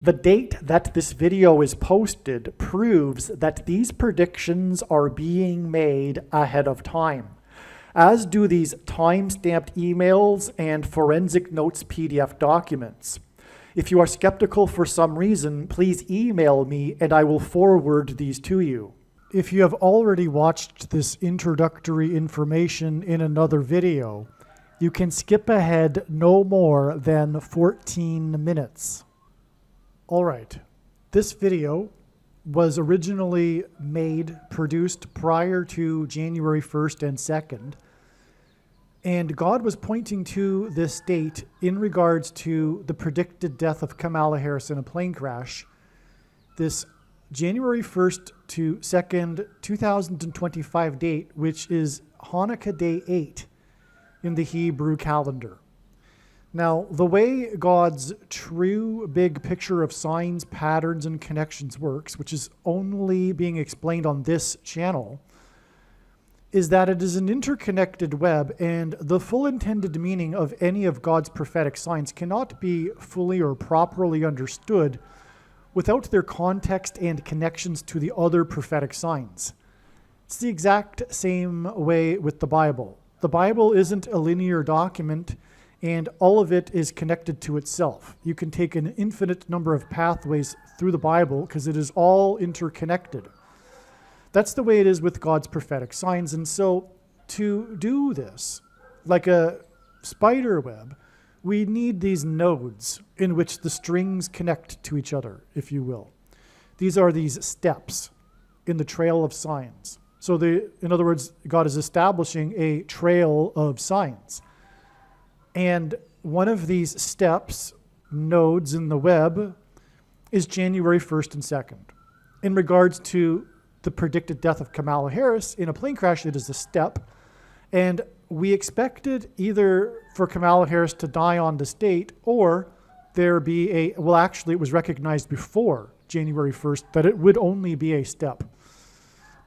The date that this video is posted proves that these predictions are being made ahead of time, as do these time-stamped emails and forensic notes PDF documents. If you are skeptical for some reason, please email me and I will forward these to you. If you have already watched this introductory information in another video, you can skip ahead no more than 14 minutes. All right, this video was originally produced prior to January 1st and 2nd, and God was pointing to this date in regards to the predicted death of Kamala Harris in a plane crash. This January 1st to 2nd, 2025 date, which is Hanukkah Day 8 in the Hebrew calendar. Now, the way God's true big picture of signs, patterns, and connections works, which is only being explained on this channel, is that it is an interconnected web, and the full intended meaning of any of God's prophetic signs cannot be fully or properly understood without their context and connections to the other prophetic signs. It's the exact same way with the Bible. The Bible isn't a linear document, and all of it is connected to itself. You can take an infinite number of pathways through the Bible because it is all interconnected. That's the way it is with God's prophetic signs. And so to do this, like a spider web, we need these nodes in which the strings connect to each other, if you will. These are these steps in the trail of signs. So in other words, God is establishing a trail of signs. And one of these steps, nodes in the web, is January 1st and 2nd. In regards to the predicted death of Kamala Harris in a plane crash, it is a step. And we expected either for Kamala Harris to die on this date or there be actually it was recognized before January 1st that it would only be a step,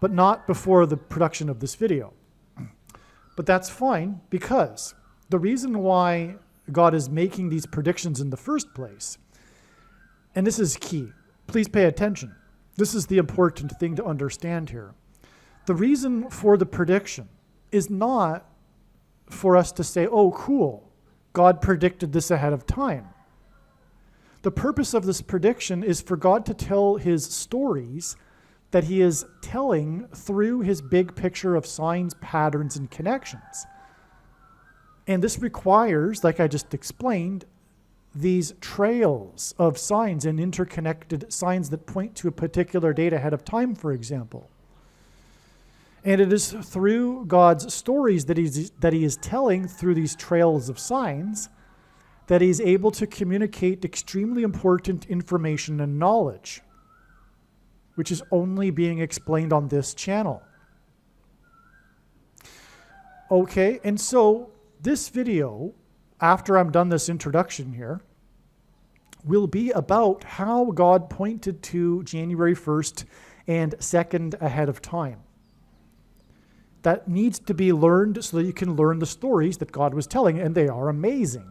but not before the production of this video. But that's fine, because the reason why God is making these predictions in the first place, and this is key, please pay attention. This is the important thing to understand here. The reason for the prediction is not for us to say, oh, cool, God predicted this ahead of time. The purpose of this prediction is for God to tell his stories that he is telling through his big picture of signs, patterns, and connections. And this requires, like I just explained, these trails of signs and interconnected signs that point to a particular date ahead of time, for example. And it is through God's stories that he is telling through these trails of signs that he's able to communicate extremely important information and knowledge, which is only being explained on this channel. Okay, and so this video, after I'm done this introduction here, will be about how God pointed to January 1st and 2nd ahead of time. That needs to be learned so that you can learn the stories that God was telling, and they are amazing.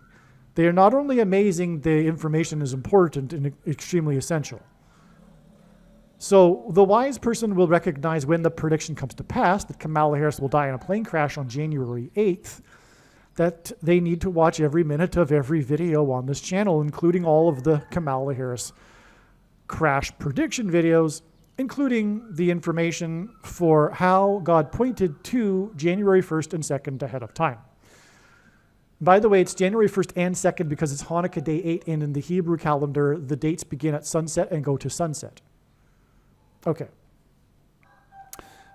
They are not only amazing, the information is important and extremely essential. So the wise person will recognize when the prediction comes to pass that Kamala Harris will die in a plane crash on January 8th, that they need to watch every minute of every video on this channel, including all of the Kamala Harris crash prediction videos, including the information for how God pointed to January 1st and 2nd ahead of time. By the way, it's January 1st and 2nd because it's Hanukkah Day 8, and in the Hebrew calendar, the dates begin at sunset and go to sunset. Okay.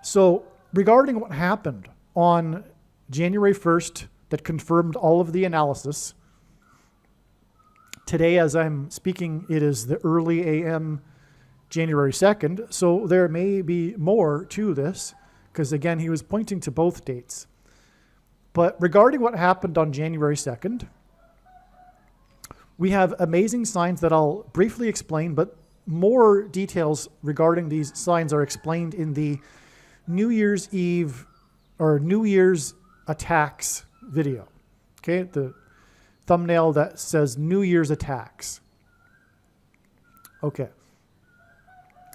So regarding what happened on January 1st, that confirmed all of the analysis. Today, as I'm speaking, it is the early AM, January 2nd, so there may be more to this, because again, he was pointing to both dates. But regarding what happened on January 2nd, we have amazing signs that I'll briefly explain, but more details regarding these signs are explained in the New Year's Eve or New Year's attacks video. Okay, the thumbnail that says New Year's attacks. Okay.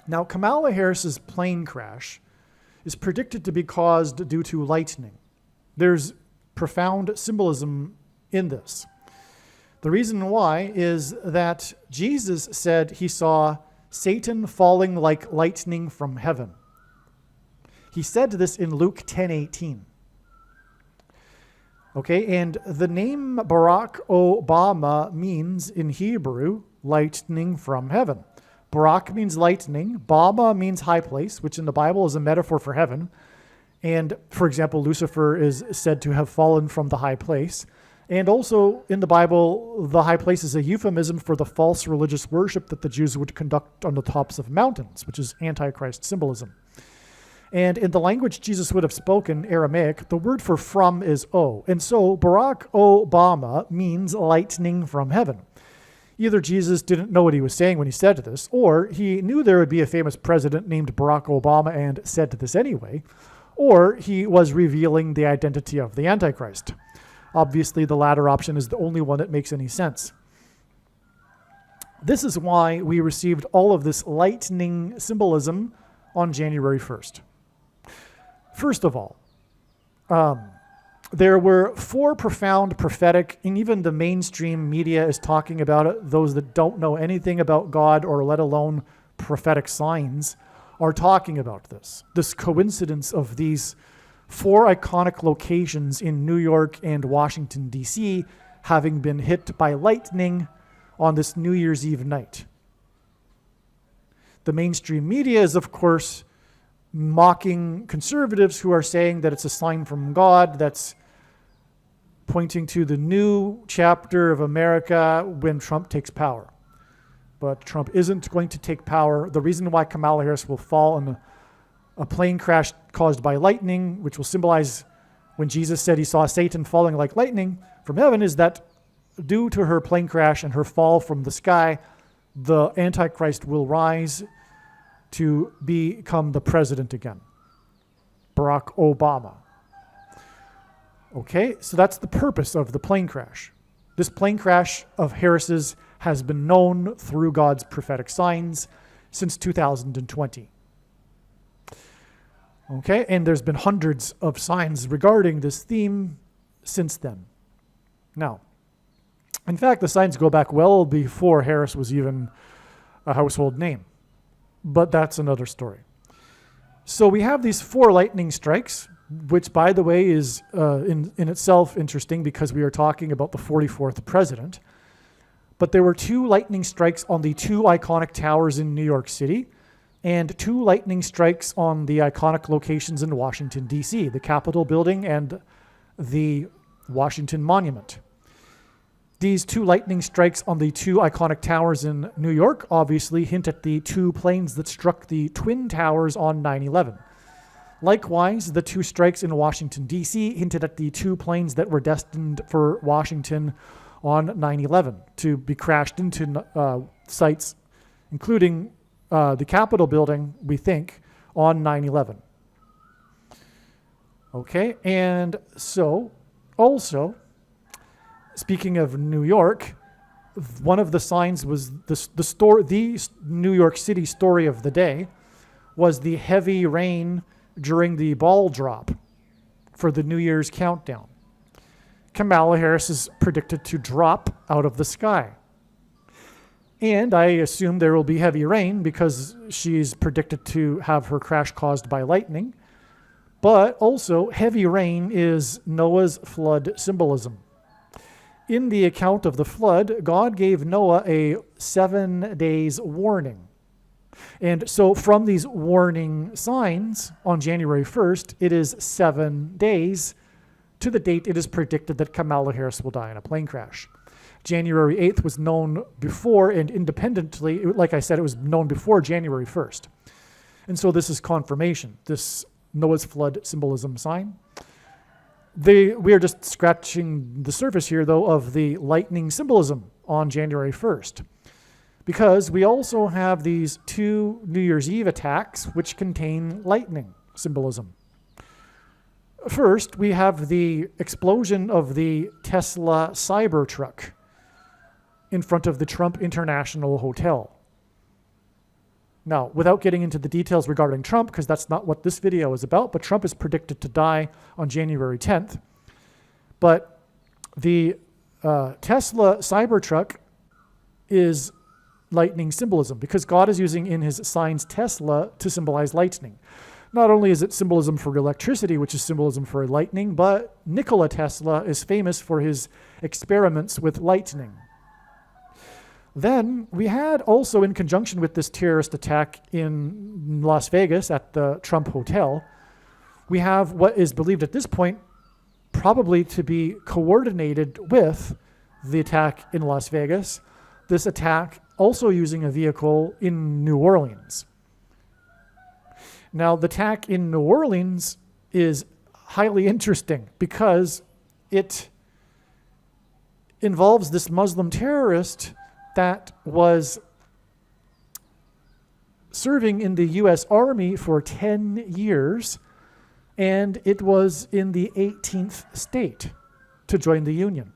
Now, Kamala Harris's plane crash is predicted to be caused due to lightning. There's profound symbolism in this. The reason why is that Jesus said he saw Satan falling like lightning from heaven. He said this in Luke 10:18. Okay, and the name Barack Obama means in Hebrew, lightning from heaven. Barack means lightning. Bama means high place, which in the Bible is a metaphor for heaven. And, for example, Lucifer is said to have fallen from the high place. And also in the Bible, the high place is a euphemism for the false religious worship that the Jews would conduct on the tops of mountains, which is Antichrist symbolism. And in the language Jesus would have spoken, Aramaic, the word for from is O. And so Barack Obama means lightning from heaven. Either Jesus didn't know what he was saying when he said this, or he knew there would be a famous president named Barack Obama and said this anyway, or he was revealing the identity of the Antichrist. Obviously, the latter option is the only one that makes any sense. This is why we received all of this lightning symbolism on January 1st. First of all, there were 4 profound prophetic, and even the mainstream media is talking about it. Those that don't know anything about God or let alone prophetic signs are talking about this. This coincidence of these 4 iconic locations in New York and Washington, D.C. having been hit by lightning on this New Year's Eve night. The mainstream media is, of course, mocking conservatives who are saying that it's a sign from God that's pointing to the new chapter of America when Trump takes power. But Trump isn't going to take power. The reason why Kamala Harris will fall in a plane crash caused by lightning, which will symbolize when Jesus said he saw Satan falling like lightning from heaven, is that due to her plane crash and her fall from the sky, the Antichrist will rise to become the president again. Barack Obama. Okay, so that's the purpose of the plane crash. This plane crash of Harris's has been known through God's prophetic signs since 2020. Okay, and there's been hundreds of signs regarding this theme since then. Now, in fact, the signs go back well before Harris was even a household name. But that's another story. So we have these 4 lightning strikes, which, by the way, is in itself interesting because we are talking about the 44th president. But there were 2 lightning strikes on the 2 iconic towers in New York City and 2 lightning strikes on the iconic locations in Washington, D.C., the Capitol building and the Washington Monument. These 2 lightning strikes on the 2 iconic towers in New York obviously hint at the 2 planes that struck the Twin Towers on 9/11. Likewise, the 2 strikes in Washington, D.C. hinted at the 2 planes that were destined for Washington on 9/11 to be crashed into sites, including the Capitol building, we think, on 9/11. Okay, and so also, speaking of New York, one of the signs was the New York City story of the day was the heavy rain during the ball drop for the New Year's countdown. Kamala Harris is predicted to drop out of the sky. And I assume there will be heavy rain because she's predicted to have her crash caused by lightning. But also, heavy rain is Noah's flood symbolism. In the account of the flood, God gave Noah a 7 days warning. And so from these warning signs on January 1st, it is 7 days to the date it is predicted that Kamala Harris will die in a plane crash. January 8th was known before, and independently, like I said, it was known before January 1st. And so this is confirmation, this Noah's flood symbolism sign. We are just scratching the surface here, though, of the lightning symbolism on January 1st. Because we also have these 2 New Year's Eve attacks which contain lightning symbolism. First, we have the explosion of the Tesla Cybertruck in front of the Trump International Hotel. Now, without getting into the details regarding Trump, because that's not what this video is about, but Trump is predicted to die on January 10th. But the Tesla Cybertruck is lightning symbolism, because God is using in his signs Tesla to symbolize lightning. Not only is it symbolism for electricity, which is symbolism for lightning, but Nikola Tesla is famous for his experiments with lightning. Then we had also, in conjunction with this terrorist attack in Las Vegas at the Trump Hotel, we have what is believed at this point probably to be coordinated with the attack in Las Vegas, this attack also using a vehicle in New Orleans. Now, the attack in New Orleans is highly interesting because it involves this Muslim terrorist that was serving in the U.S. Army for 10 years, and it was in the 18th state to join the Union.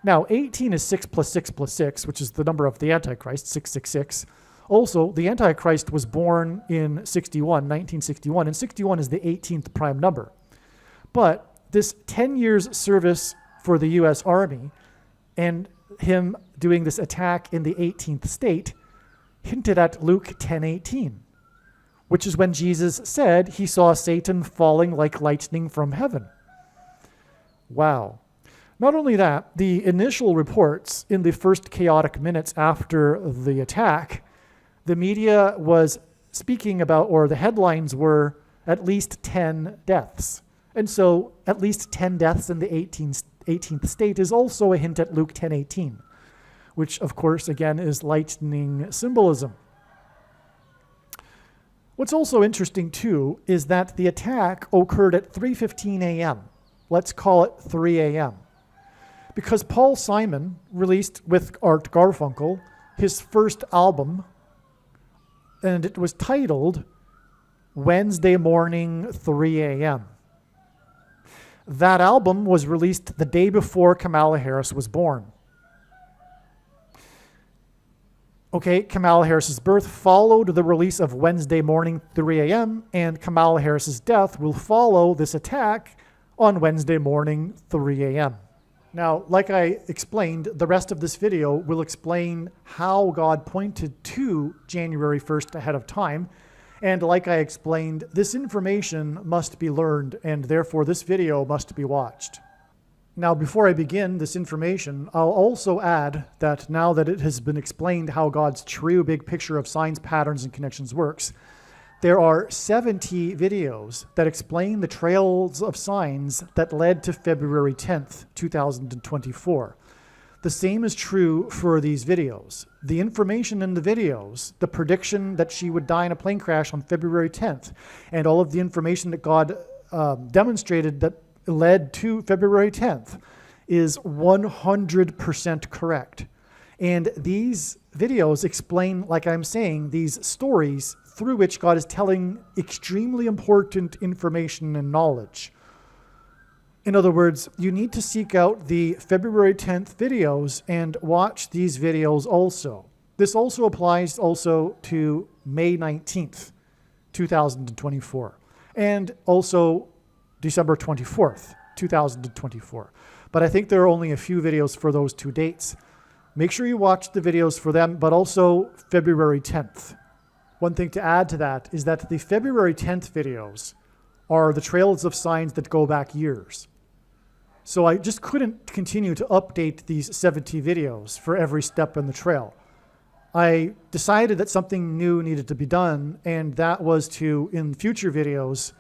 Now, 18 is 6 plus 6 plus 6, which is the number of the Antichrist, 666. Also, the Antichrist was born in 1961, and 61 is the 18th prime number. But this 10 years service for the U.S. Army and him doing this attack in the 18th state hinted at Luke 10:18, which is when Jesus said he saw Satan falling like lightning from heaven. Wow. Not only that, the initial reports in the first chaotic minutes after the attack, the media was speaking about, or the headlines were, at least 10 deaths. And so at least 10 deaths in the 18th state is also a hint at Luke 10:18, which of course again is lightning symbolism. What's also interesting too is that the attack occurred at 3:15 a.m. Let's call it 3 a.m. Because Paul Simon released with Art Garfunkel his first album, and it was titled Wednesday Morning 3 a.m. That album was released the day before Kamala Harris was born. Okay, Kamala Harris's birth followed the release of Wednesday Morning 3 a.m., and Kamala Harris's death will follow this attack on Wednesday morning 3 a.m. Now, like I explained, the rest of this video will explain how God pointed to January 1st ahead of time. And like I explained, this information must be learned, and therefore this video must be watched. Now, before I begin this information, I'll also add that now that it has been explained how God's true big picture of signs, patterns, and connections works, there are 70 videos that explain the trails of signs that led to February 10th, 2024. The same is true for these videos. The information in the videos, the prediction that she would die in a plane crash on February 10th, and all of the information that God demonstrated that led to February 10th is 100% correct. And these videos explain, like I'm saying, these stories through which God is telling extremely important information and knowledge. In other words, you need to seek out the February 10th videos and watch these videos also. This also applies also to May 19th, 2024, and also December 24th, 2024. But I think there are only a few videos for those two dates. Make sure you watch the videos for them, but also February 10th. One thing to add to that is that the February 10th videos are the trails of signs that go back years. So I just couldn't continue to update these 70 videos for every step in the trail. I decided that something new needed to be done, and that was to, in future videos,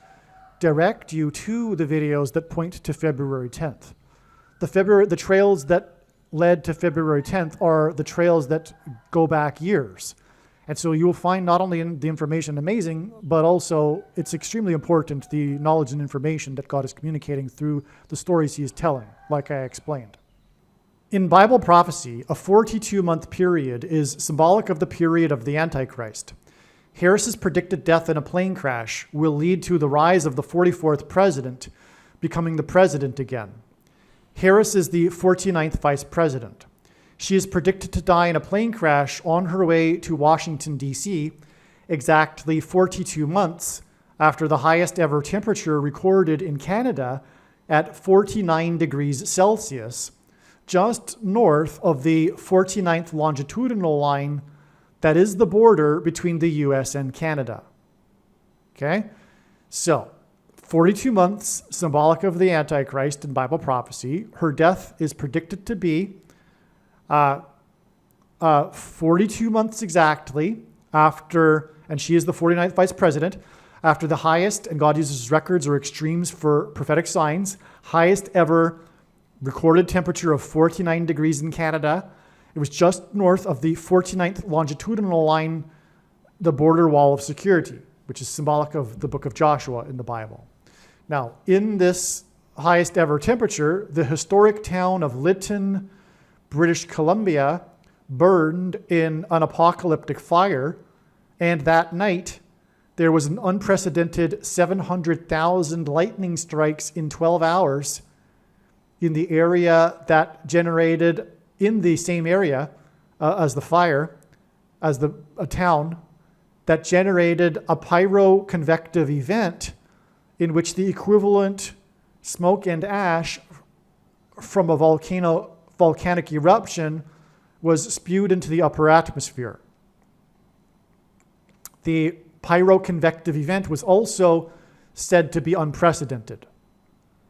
direct you to the videos that point to February 10th. The trails that led to February 10th are the trails that go back years. And so you will find not only the information amazing, but also it's extremely important, the knowledge and information that God is communicating through the stories he is telling, like I explained. In Bible prophecy, a 42-month period is symbolic of the period of the Antichrist. Harris's predicted death in a plane crash will lead to the rise of the 44th president becoming the president again. Harris is the 49th vice president. She is predicted to die in a plane crash on her way to Washington, D.C., exactly 42 months after the highest ever temperature recorded in Canada at 49 degrees Celsius, just north of the 49th longitudinal line that is the border between the US and Canada. Okay? So, 42 months, symbolic of the Antichrist in Bible prophecy. Her death is predicted to be 42 months exactly after, and she is the 49th vice president, after the highest, and God uses records or extremes for prophetic signs, highest ever recorded temperature of 49 degrees in Canada. It was just north of the 49th longitudinal line, the border wall of security, which is symbolic of the book of Joshua in the Bible. Now, in this highest ever temperature, the historic town of Lytton, British Columbia, burned in an apocalyptic fire, and that night, there was an unprecedented 700,000 lightning strikes in 12 hours in the area that generated, in the same area as the fire, as a town, that generated a pyroconvective event in which the equivalent smoke and ash from a volcanic eruption was spewed into the upper atmosphere. The pyroconvective event was also said to be unprecedented.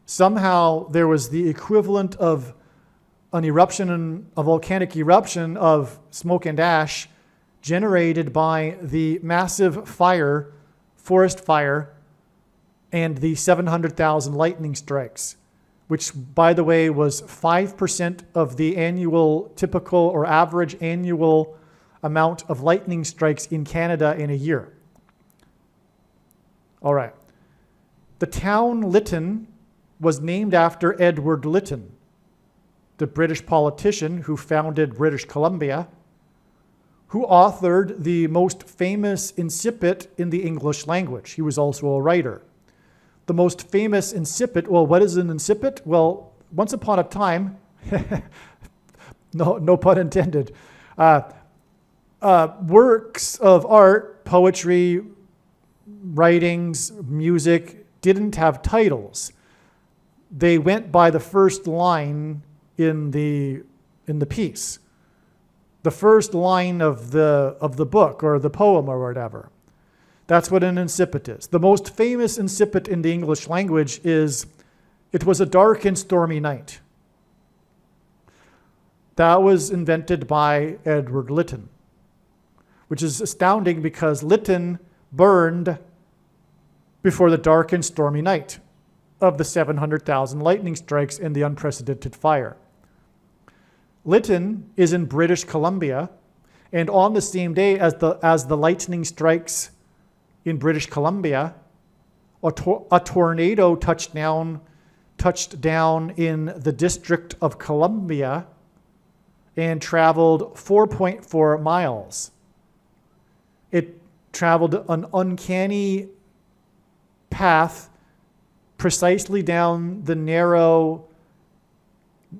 Somehow there was the equivalent of an eruption, a volcanic eruption of smoke and ash generated by the massive fire, forest fire, and the 700,000 lightning strikes, which, by the way, was 5% of the annual typical or average annual amount of lightning strikes in Canada in a year. All right. The town Lytton was named after Edward Lytton, the British politician who founded British Columbia, who authored the most famous incipit in the English language. He was also a writer. The most famous incipit, well, what is an incipit? Well, once upon a time, no pun intended, works of art, poetry, writings, music, didn't have titles. They went by the first line in the piece, the first line of the book or the poem or whatever. That's what an incipit is. The most famous incipit in the English language is, "It was a dark and stormy night." That was invented by Edward Lytton, which is astounding because Lytton burned before the dark and stormy night of the 700,000 lightning strikes and the unprecedented fire. Lytton is in British Columbia, and on the same day as the lightning strikes in British Columbia, a tornado touched down in the District of Columbia and traveled 4.4 miles. It traveled an uncanny path precisely down the narrow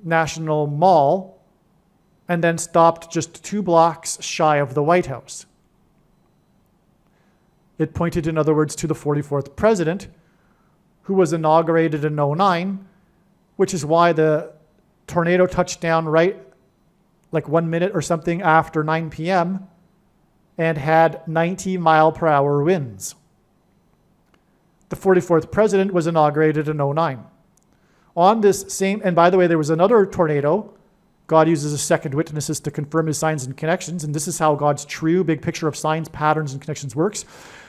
National Mall and then stopped just 2 blocks shy of the White House. It pointed, in other words, to the 44th president, who was inaugurated in 2009, which is why the tornado touched down right like 1 minute or something after 9 p.m. and had 90-mile-per-hour winds. The 44th president was inaugurated in 2009. On this same, and by the way, there was another tornado. God uses a second witnesses to confirm his signs and connections, and this is how God's true big picture of signs, patterns, and connections works,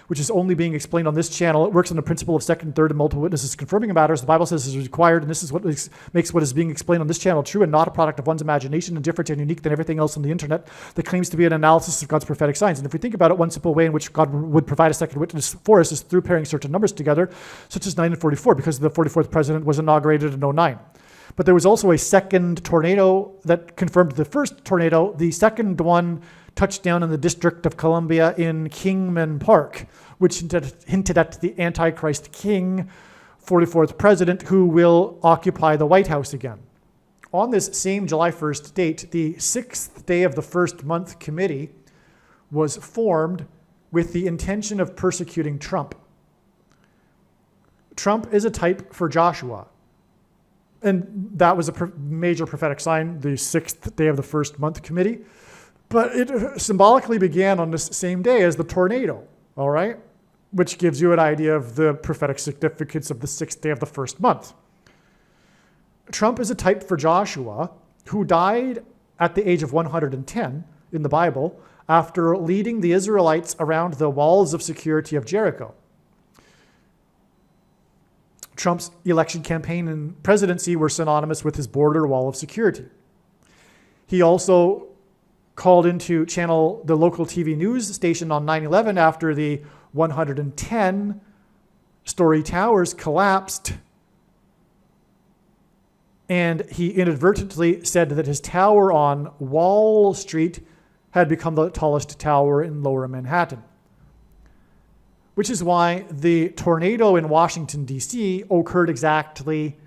which is only being explained on this channel. It works on the principle of second, third, and multiple witnesses confirming matters. The Bible says is required, and this is what makes what is being explained on this channel true and not a product of one's imagination and different and unique than everything else on the internet that claims to be an analysis of God's prophetic signs. And if we think about it, one simple way in which God would provide a second witness for us is through pairing certain numbers together, such as 9 and 44, because the 44th president was inaugurated in 2009. But there was also a second tornado that confirmed the first tornado. The second one touched down in the District of Columbia in Kingman Park, which hinted at the Antichrist king, 44th president, who will occupy the White House again. On this same July 1st date, the 6th day of the first month committee was formed with the intention of persecuting Trump. Trump is a type for Joshua. And that was a major prophetic sign, the 6th day of the first month committee. But it symbolically began on this same day as the tornado, all right? Which gives you an idea of the prophetic significance of the 6th day of the first month. Trump is a type for Joshua, who died at the age of 110 in the Bible after leading the Israelites around the walls of security of Jericho. Trump's election campaign and presidency were synonymous with his border wall of security. He also called into channel the local TV news station on 9/11 after the 110-story towers collapsed, and he inadvertently said that his tower on Wall Street had become the tallest tower in Lower Manhattan. Which is why the tornado in Washington, D.C. occurred exactly,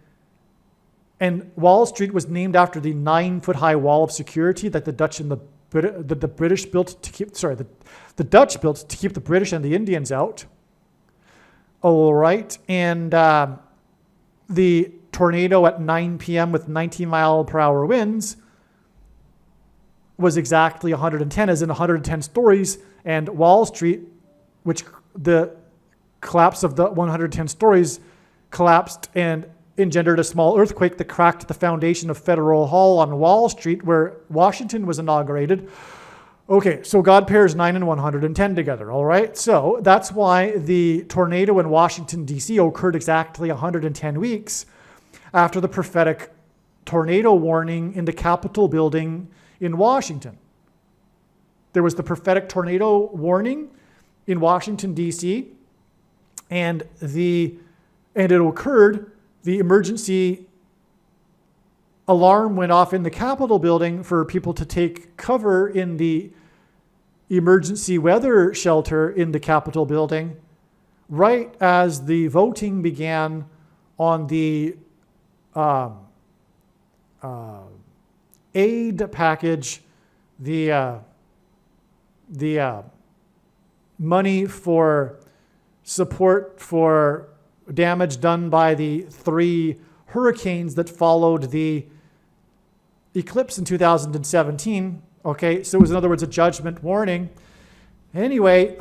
and Wall Street was named after the 9-foot-high wall of security that the Dutch and the British built to keep, the Dutch built to keep the British and the Indians out. All right, and the tornado at 9 p.m. with 19-mile-per-hour winds was exactly 110, as in 110 stories, and Wall Street, which the collapse of the 110 stories collapsed and engendered a small earthquake that cracked the foundation of Federal Hall on Wall Street, where Washington was inaugurated. Okay, so God pairs 9 and 110 together, all right? So that's why the tornado in Washington, D.C. occurred exactly 110 weeks after the prophetic tornado warning in the Capitol building in Washington. There was the prophetic tornado warning in Washington, D.C., and it occurred, the emergency alarm went off in the Capitol building for people to take cover in the emergency weather shelter in the Capitol building, right as the voting began on the aid package, the money for support for damage done by the 3 hurricanes that followed the eclipse in 2017. Okay, so it was, in other words, a judgment warning. Anyway,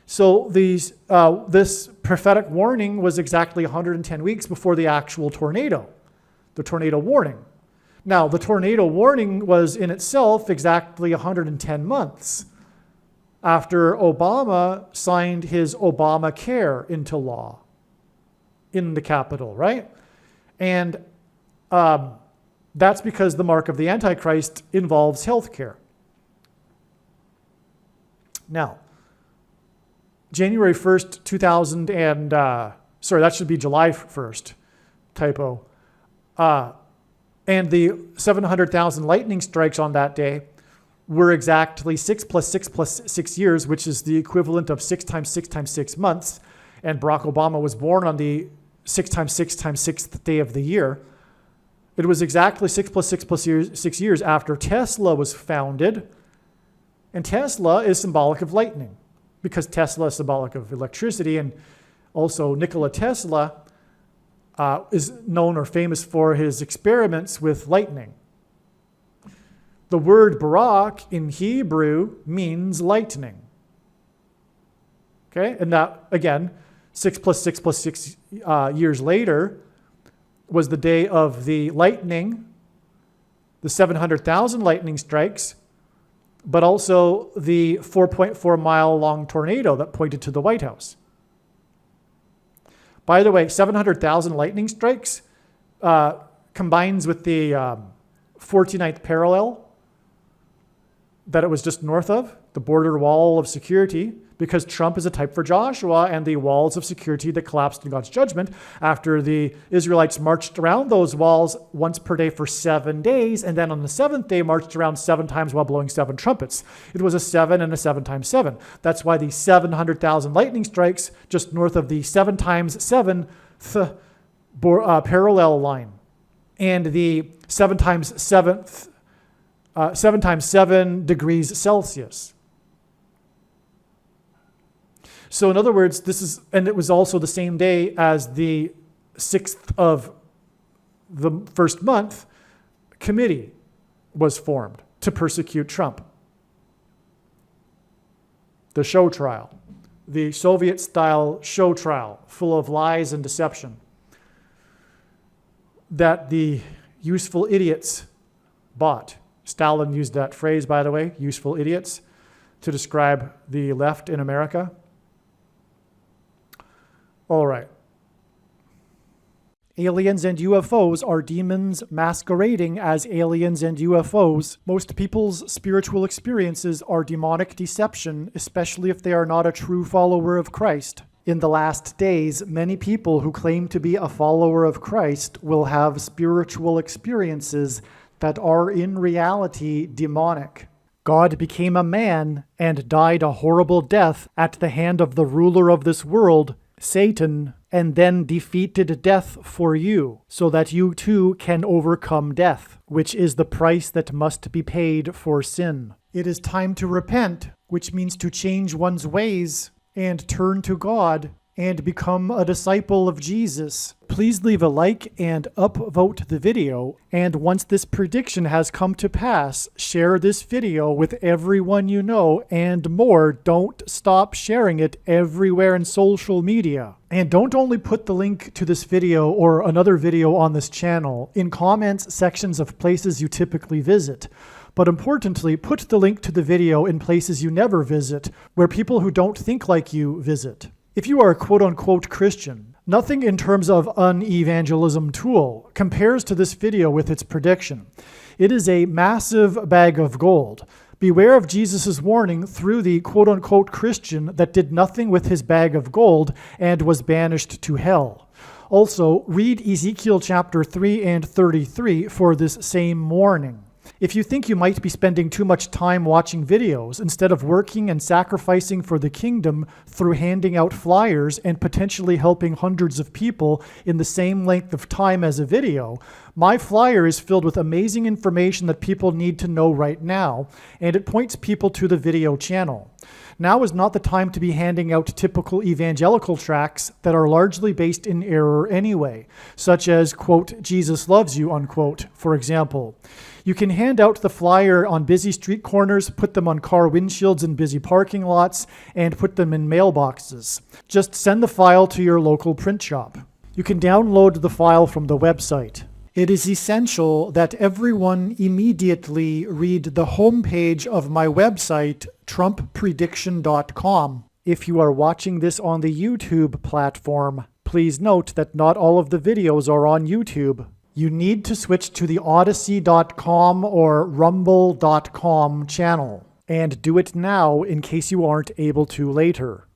so this prophetic warning was exactly 110 weeks before the actual tornado, the tornado warning. Now, the tornado warning was in itself exactly 110 months after Obama signed his Obamacare into law in the Capitol, right? And that's because the mark of the Antichrist involves health care. Now, January 1st, that should be July 1st, typo. And the 700,000 lightning strikes on that day were exactly 6 plus 6 plus 6 years, which is the equivalent of 6 times 6 times 6 months. And Barack Obama was born on the 6 times 6 times 6th day of the year. It was exactly 6 plus 6 plus 6 years after Tesla was founded. And Tesla is symbolic of lightning, because Tesla is symbolic of electricity. And also Nikola Tesla is known or famous for his experiments with lightning. The word Barak in Hebrew means lightning. Okay, and that, again, 6 plus 6 plus 6 years later was the day of the lightning, the 700,000 lightning strikes, but also the 4.4 mile long tornado that pointed to the White House. By the way, 700,000 lightning strikes combines with the 49th parallel that it was just north of, the border wall of security, because Trump is a type for Joshua and the walls of security that collapsed in God's judgment after the Israelites marched around those walls once per day for 7 days, and then on the 7th day marched around 7 times while blowing 7 trumpets. It was a 7 and a 7 times 7. That's why the 700,000 lightning strikes just north of the 7 times 7th parallel line, and the 7 times 7th 7 times 7 degrees Celsius. So in other words, and it was also the same day as the 6th of the first month, committee was formed to persecute Trump. The show trial, the Soviet-style show trial, full of lies and deception that the useful idiots bought. Stalin used that phrase, by the way, useful idiots, to describe the left in America. All right. Aliens and UFOs are demons masquerading as aliens and UFOs. Most people's spiritual experiences are demonic deception, especially if they are not a true follower of Christ. In the last days, many people who claim to be a follower of Christ will have spiritual experiences that are in reality demonic. God became a man and died a horrible death at the hand of the ruler of this world, Satan, and then defeated death for you, so that you too can overcome death, which is the price that must be paid for sin. It is time to repent, which means to change one's ways and turn to God and become a disciple of Jesus. Please leave a like and upvote the video. And once this prediction has come to pass, share this video with everyone you know, and more. Don't stop sharing it everywhere in social media. And don't only put the link to this video or another video on this channel in comments sections of places you typically visit. But importantly, put the link to the video in places you never visit, where people who don't think like you visit. If you are a quote-unquote Christian, nothing in terms of an evangelism tool compares to this video with its prediction. It is a massive bag of gold. Beware of Jesus' warning through the quote-unquote Christian that did nothing with his bag of gold and was banished to hell. Also, read Ezekiel chapter 3 and 33 for this same warning. If you think you might be spending too much time watching videos instead of working and sacrificing for the kingdom through handing out flyers and potentially helping hundreds of people in the same length of time as a video, my flyer is filled with amazing information that people need to know right now, and it points people to the video channel. Now is not the time to be handing out typical evangelical tracts that are largely based in error anyway, such as, quote, Jesus loves you, unquote, for example. You can hand out the flyer on busy street corners, put them on car windshields in busy parking lots, and put them in mailboxes. Just send the file to your local print shop. You can download the file from the website. It is essential that everyone immediately read the homepage of my website, TrumpPrediction.com. If you are watching this on the YouTube platform, please note that not all of the videos are on YouTube. You need to switch to the Odyssey.com or Rumble.com channel, and do it now in case you aren't able to later.